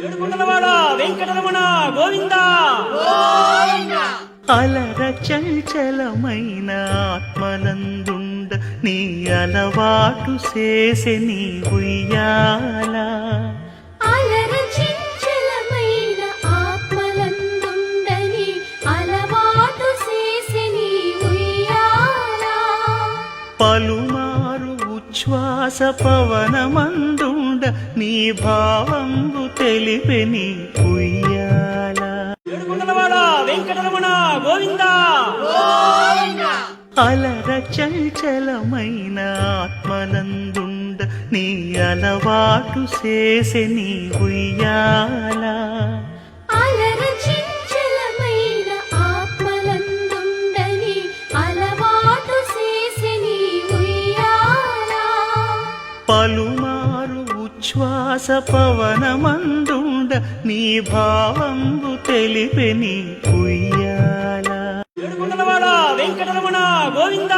ఏడుకొండలవాడ వెంకటరమణ గోవింద. అలర చంచలమైన ఆత్మనందుండ నీ అలవాటు చేసే నీ ఉయ్యాల. అలర చంచలమైన ఆత్మలందుండని అలవాటు చేసే నీ ఉయ్యాల. పలుమారు ఉచ్ఛ్వాస పవనమందుండ నీ భావంబు తెలిపే నీ ఉయ్యాల. ఏడుకొండలవాడ వెంకటరమణ గోవింద. అలర చంచలమైన ఆత్మనందుండ నీ అలవాటు చేసే నీ ఉయ్యాల. అలర చంచలమైన ఆత్మలందుండని అలవాటు చేసే నీ ఉయ్యాల. పలుమారు ఉచ్ఛ్వాస పవనమందుండ నీ భావంబు తెలిపే నీ ఉయ్యాల. ఏడుకొండలవాడ వెంకటరమణ గోవింద.